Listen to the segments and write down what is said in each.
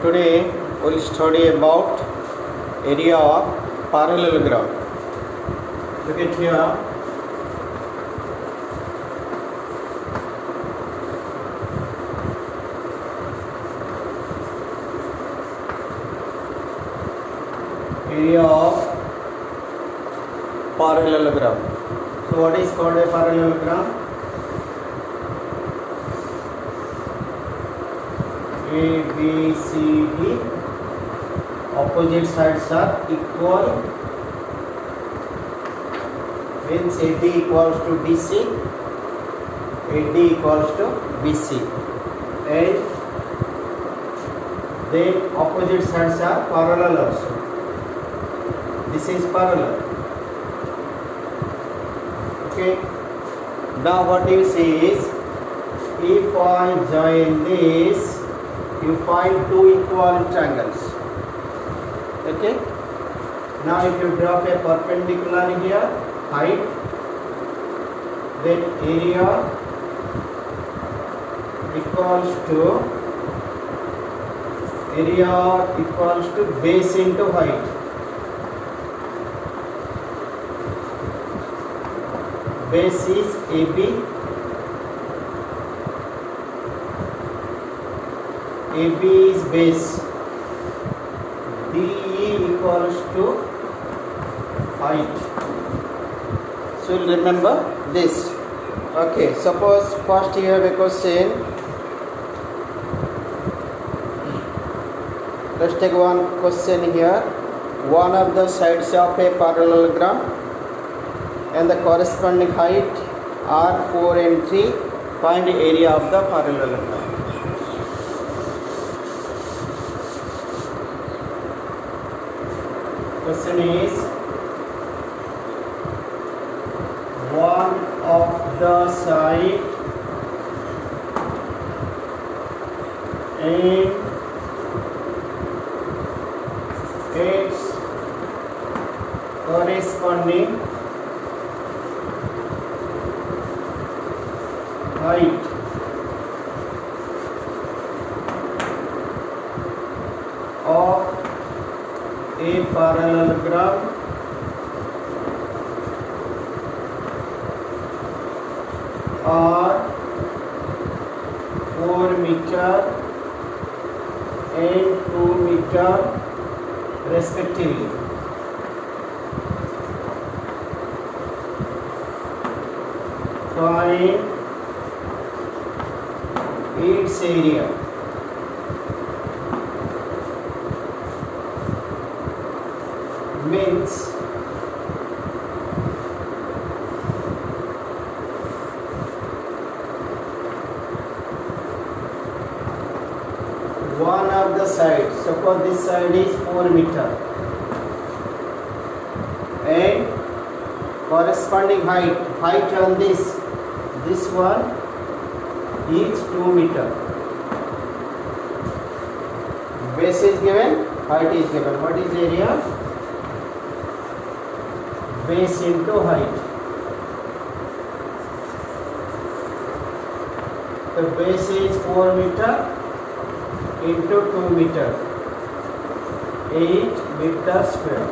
Today we will study about area of parallelogram. Look at here. Area of parallelogram. So what is called a parallelogram? A, B, C, D. Opposite sides are equal. Means AD equals to DC, AD equals to BC, and then opposite sides are parallel also. This is parallel. Okay. Now what you see is, if I join this, you find two equal triangles. Okay. Now if you drop a perpendicular here, height, then area equals to base into height. Base is AB. AB is base. DE equals to height. So remember this. Okay, suppose first you have a question. Let's take one question here. One of the sides of a parallelogram and the corresponding height are 4 and 3. Find the area of the parallelogram. Question is, one of the side and its corresponding height of a parallelogram are 4 meter and 2 meter respectively. Find its area. Means one of the sides, suppose this side is 4 meter and corresponding height on this one is 2 meter. Base is given, height is given. What is area? Base into height. The base is 4 meter into 2 meter, 8 meter square.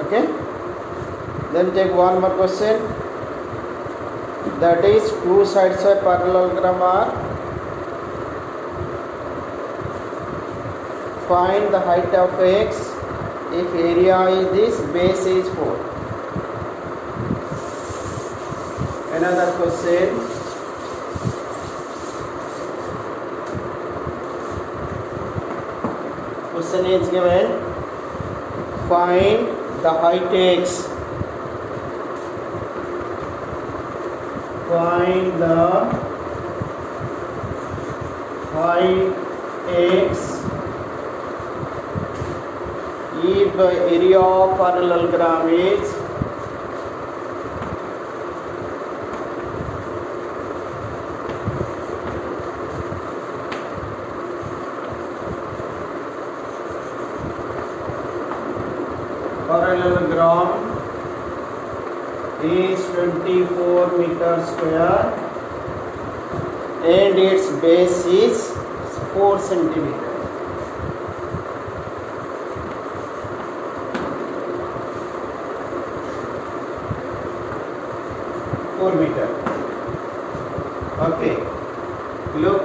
Okay. Then take one more question. That is, two sides of parallelogram are. Find the height of X if area is this, base is 4. Another question. Question is given. Find the height X. Find the height X if the area of parallelogram is parallelogram is 24 meter square and its base is 4 centimeter. meter. Okay, look,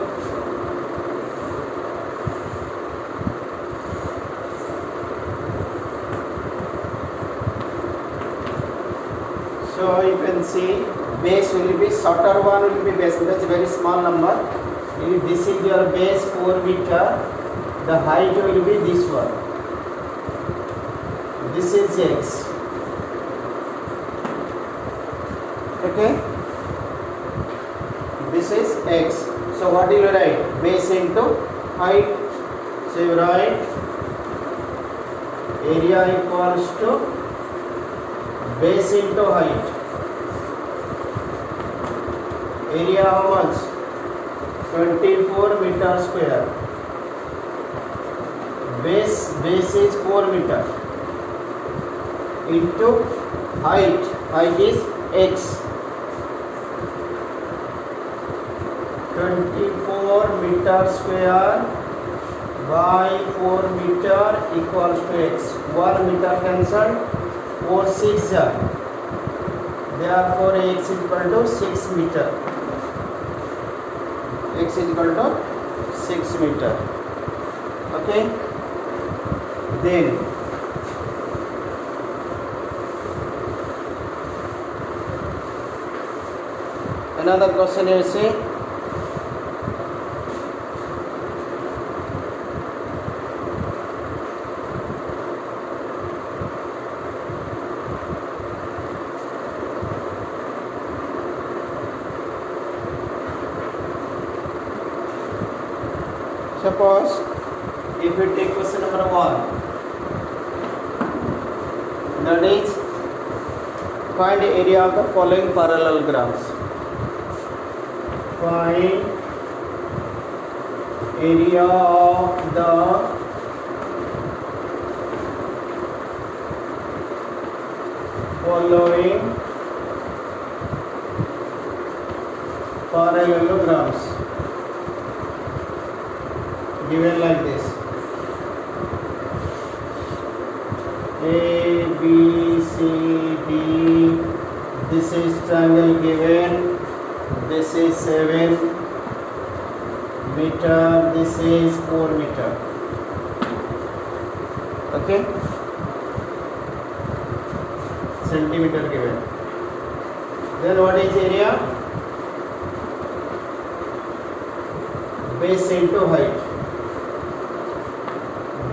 so you can see base will be shorter one will be base, that's a very small number. If this is your base 4 meter, the height will be this one. This is x. Okay, this is x. So what do you write? Base into height. So you write area equals to base into height. Area how much? 24 meter square. Base is 4 meter into height. Height is x. 24 meter square by 4 meter equals to x. 1 meter cancelled, 4 6 are. Therefore x is equal to 6 meter. X is equal to 6 meter. Okay. Then another question is say suppose if we take question number 1, that is find the area of the following parallelograms. Find area of the following parallelograms given like this: A, B, C, D. This is triangle given. This is 7 meter. This is 4 meter. Okay. Centimeter given. Then what is area? Base into height.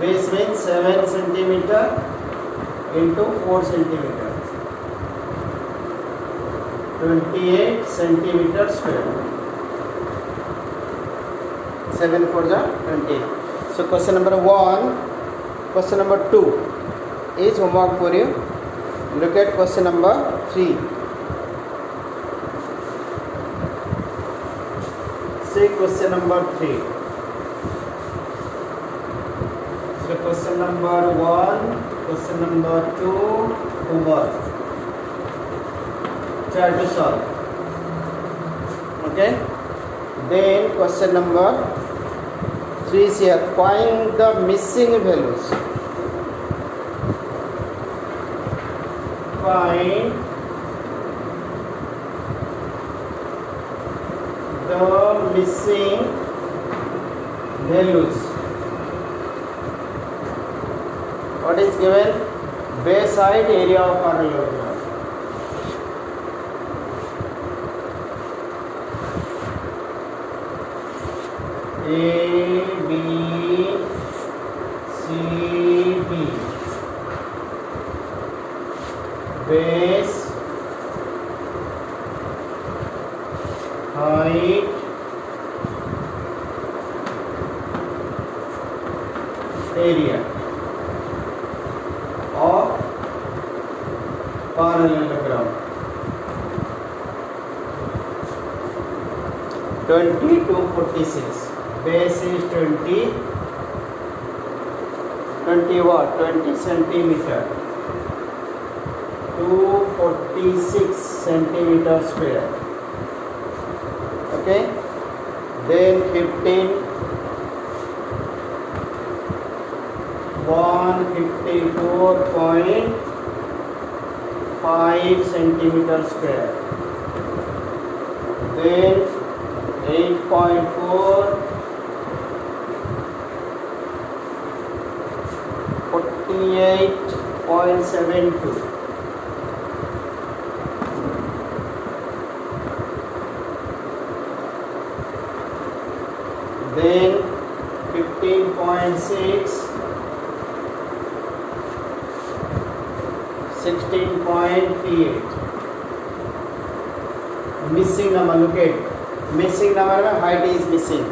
Base means 7 centimeter into 4 centimeter. 28 centimeter square. 7 for the 28. So question number 1, question number 2 is homework for you. Look at question number 3. See question number 3. So question number 1, question number 2, homework. Try to solve. Okay. Then question number 3 is here. Find the missing values. Find the missing values. What is given? Base, height, area of parallelogram. A, B, C, D. Base, height, area of parallelogram. 20 to 46. Base is 20 what? 20 centimeter. 246 centimeter square. Okay. Then 15 154.5 centimeter square. Then 8.4 48.72. Then 15.6 16.38. Missing number, look at missing number में height is missing,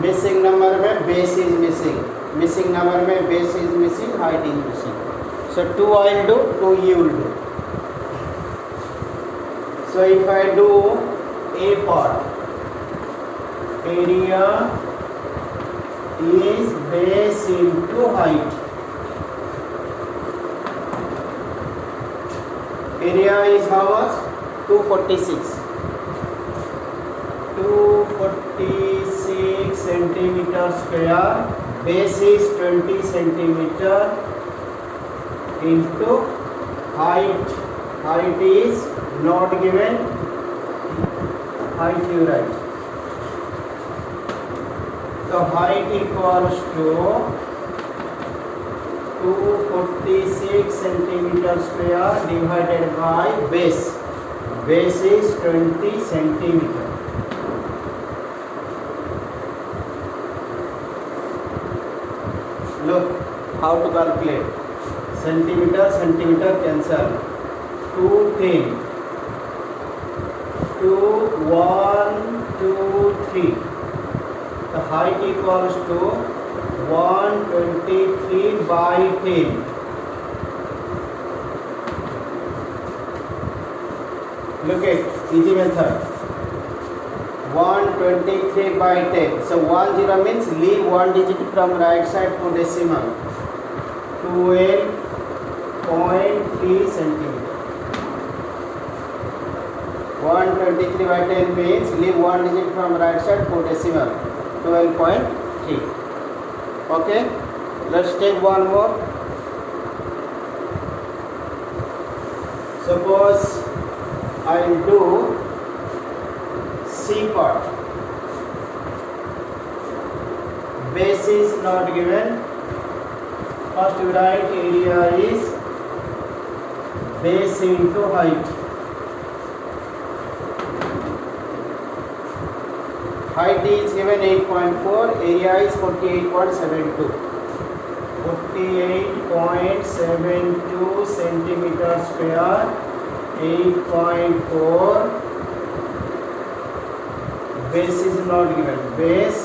missing number में base is missing, missing number में base is missing, height is missing. So 2 I will do, 2 you will do. So if I do A part, area is base into height. Area is how much? 246. 246 centimeter square. Base is 20 centimeter into height. Height is not given. Height you write. So height equals to 246 centimeter square divided by base. Base is 20 centimeter. Look how to calculate. Centimeter, centimeter cancel. 210. 2, 1, 2, 3. The height equals to 123 by 10. Look at easy method. 123 by 10. So 10 means leave one digit from right side to decimal. 12.3 centimeter. 123 by 10 means leave one digit from right side to decimal. 12.3. Okay, let's take one more. Suppose I will do C part. Base is not given. First we write area is base into height. Height is given 8.4, area is 48.72. 48.72 centimeter square, 8.4. Base is not given. Base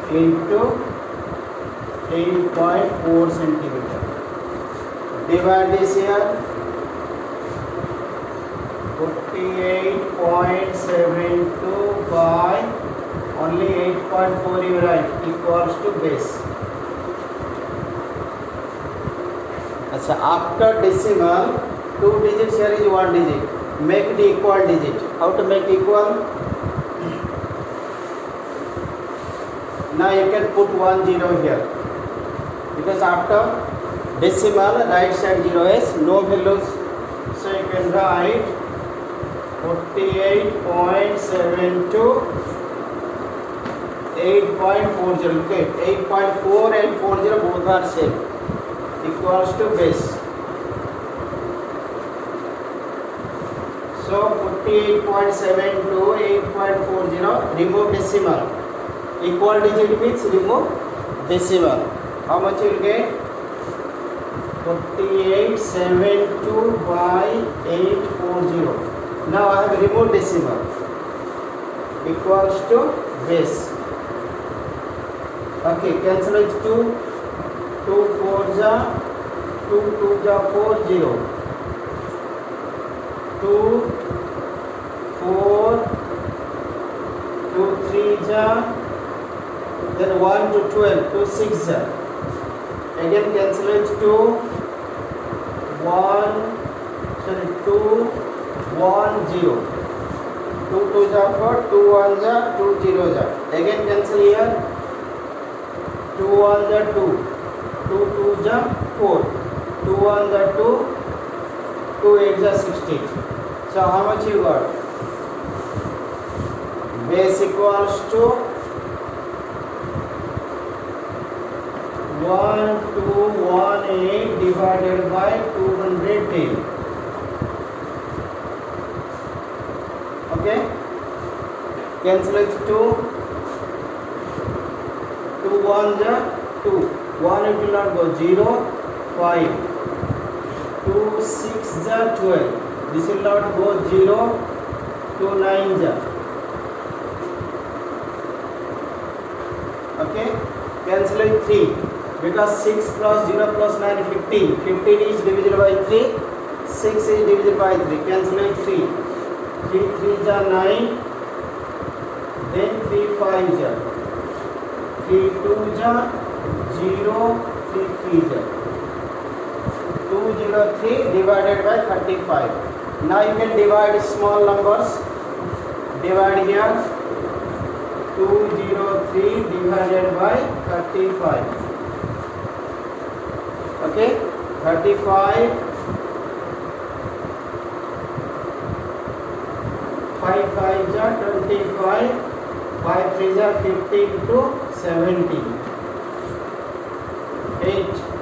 into 8.4 centimeter. Divide this here. 48.72 by only 8.4 you write equals to base. अच्छा, after decimal 2 digits here is 1 digit. Make it equal digit. How to make equal? Now you can put 1 0 here because after decimal right side 0 is no values, so you can write 48.72 8.40. Okay, 8.4 and 40 both are same, equals to base. So 48.72 8.40, remove decimal. Equal digit means remove decimal. How much you will get? 48.72 by 840. Now I have removed decimal. Equals to base. Okay, cancel it 2. 2 4 ja 2 2 ja 4 0. 2 4 2 3 ja, then 1 to 12, 2 6 ja. Again cancel it 2 1 sorry 2 1 0. 2 2 ja 4, 2 1 ja 2 0 ja. Again cancel here. 2 1 ja 2, 2 2 ja 4, 2 1 ja 2, 2 8 ja 16. So how much you got? Base equals to 1218 divided by 210. Okay, cancel it. 2 1 ja 2, 1 it will not go, 0 5, 2 6 ja 12, this will not go, 0 2 9 ja. Okay, cancel it. 3, because 6 plus 0 plus 9 15, 15 is divisible by 3, 6 is divisible by 3, cancel it. 3 3 ja 9, then 3 5 ja 3 2 ja 0, 3 3 ja 203 divided by 35. Now you can divide small numbers. Divide here, 203 divided by 35. Okay, 35, 5 5 ja 25, 5 3 ja 15 to 17, 8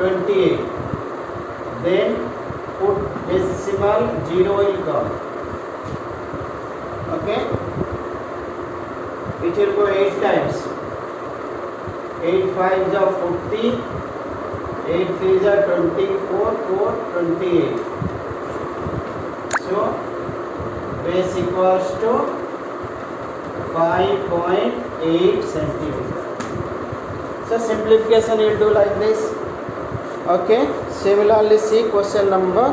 28. Then put decimal, 0 will come. Okay, it will go 8 times. 8 5 ja 40, 8 3 ja 24, 4 28. So base equals to 5.8 centimeter. So simplification you will do like this. Okay, similarly see question number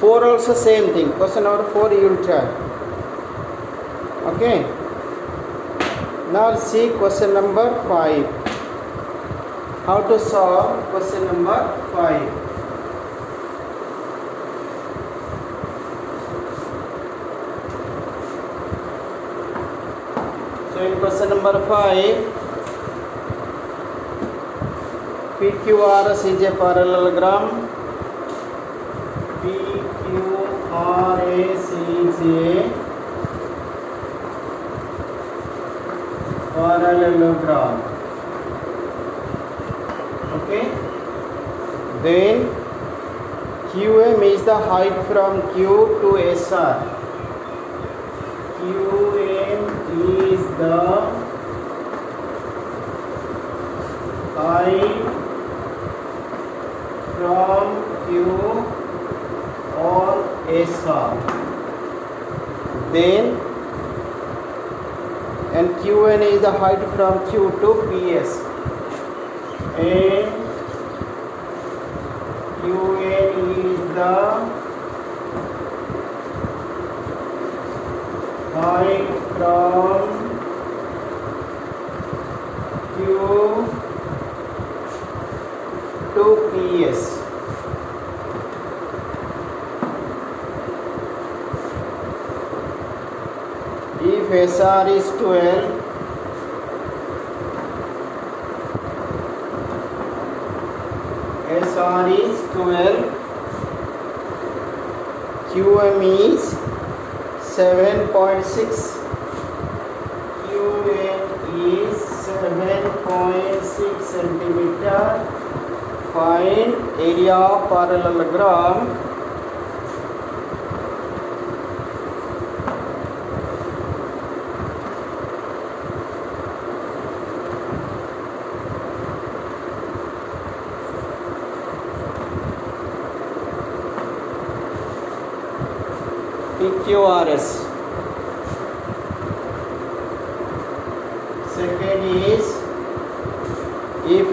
4, also same thing. Question number 4 you will try. Okay, now see question number 5. How to solve question number 5. So in question number 5, PQRS is a parallelogram. PQRS is a parallelogram. Okay, then QM is the height from Q to SR. QM is the height from Q or SR. Then and QN is the height from Q to PS. And QN is the height from Q to PS. If SR is 12, SR is 12, QM is 7.6, QM is 7.6 centimeter. Find area of parallelogram. PQRS. Second is if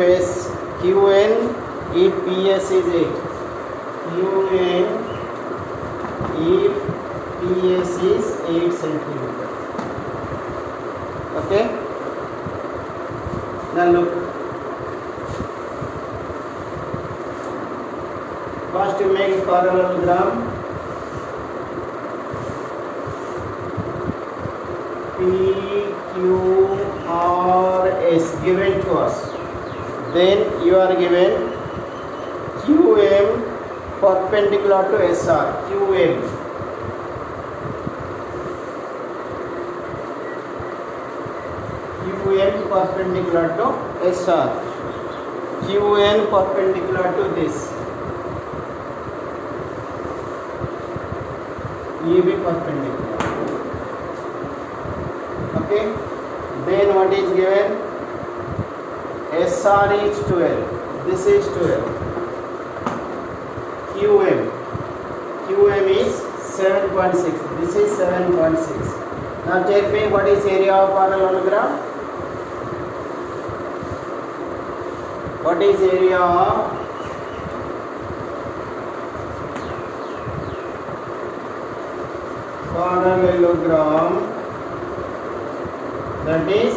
QN, if PS is 8. QN if PS is 8 centimeter. Okay. Now look. First you make parallelogram. PQRS or S given to us. Then you are given QM perpendicular to SR. QM. QM perpendicular to SR. QN perpendicular to this. EB perpendicular. Okay. Then what is given? SR is 12. This is 12. QM is 7.6. This is 7.6. Now tell me what is area of parallelogram? What is area of parallelogram? That is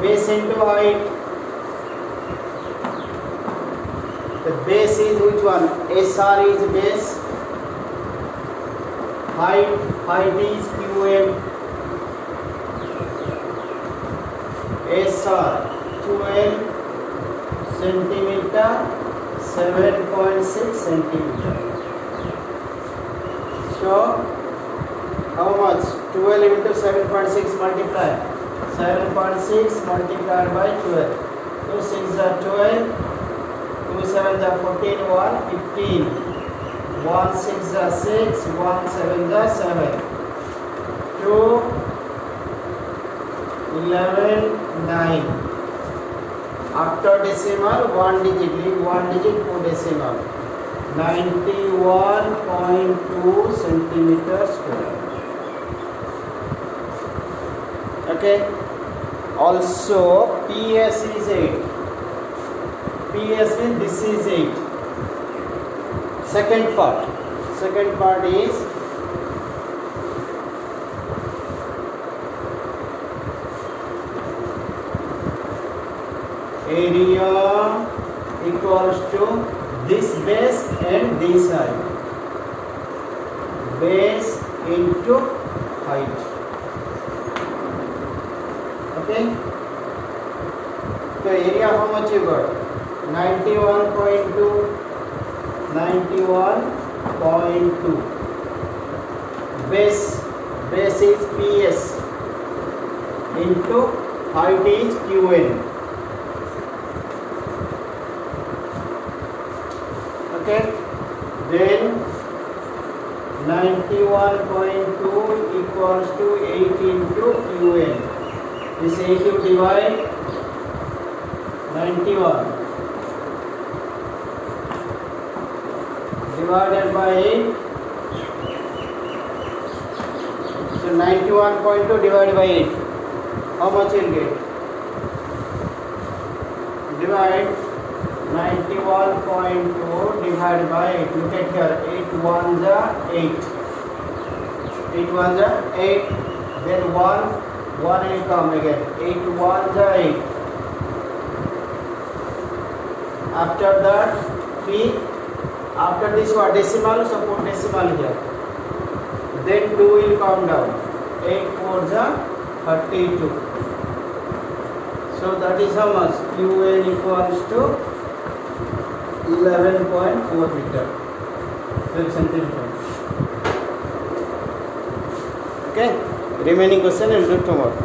base into height. The base is which one? SR is base. Height is QM. SR 12 centimeter, 7.6 centimeter. So how much? 12 into 7.6 multiply. 7.6 multiplied by 12. 2 6 are 12. 2 7 are 14. 1 15. 1 6 are 6. 1 7 are 7. 2 11 9. After decimal, 1 digit, leave 1 digit for decimal. 91.2 centimeter square. Okay. Also, PS is 8. PS means this is 8. Second part. Second part is area equals to this base and this height. Base into height. Okay. So area how much you got? 91.2. 91.2. Base is PS into height is QN. Okay, then 91.2 equals to 8 into QN. This 8 you divide 91 divided by 8. So 91.2 divided by 8. How much you will get? Divide 91.2 divided by 8. Look at here. 8 ones are 8. 8 ones are 8. Then 1 will come again. 8 ones are 8. After that 3. After this what? Decimal. So put decimal here. Then 2 will come down. 8 fours are 32. So that is how much? QN equals to 11.4 meter. 12 centimeter. Okay. Remaining question I will do tomorrow.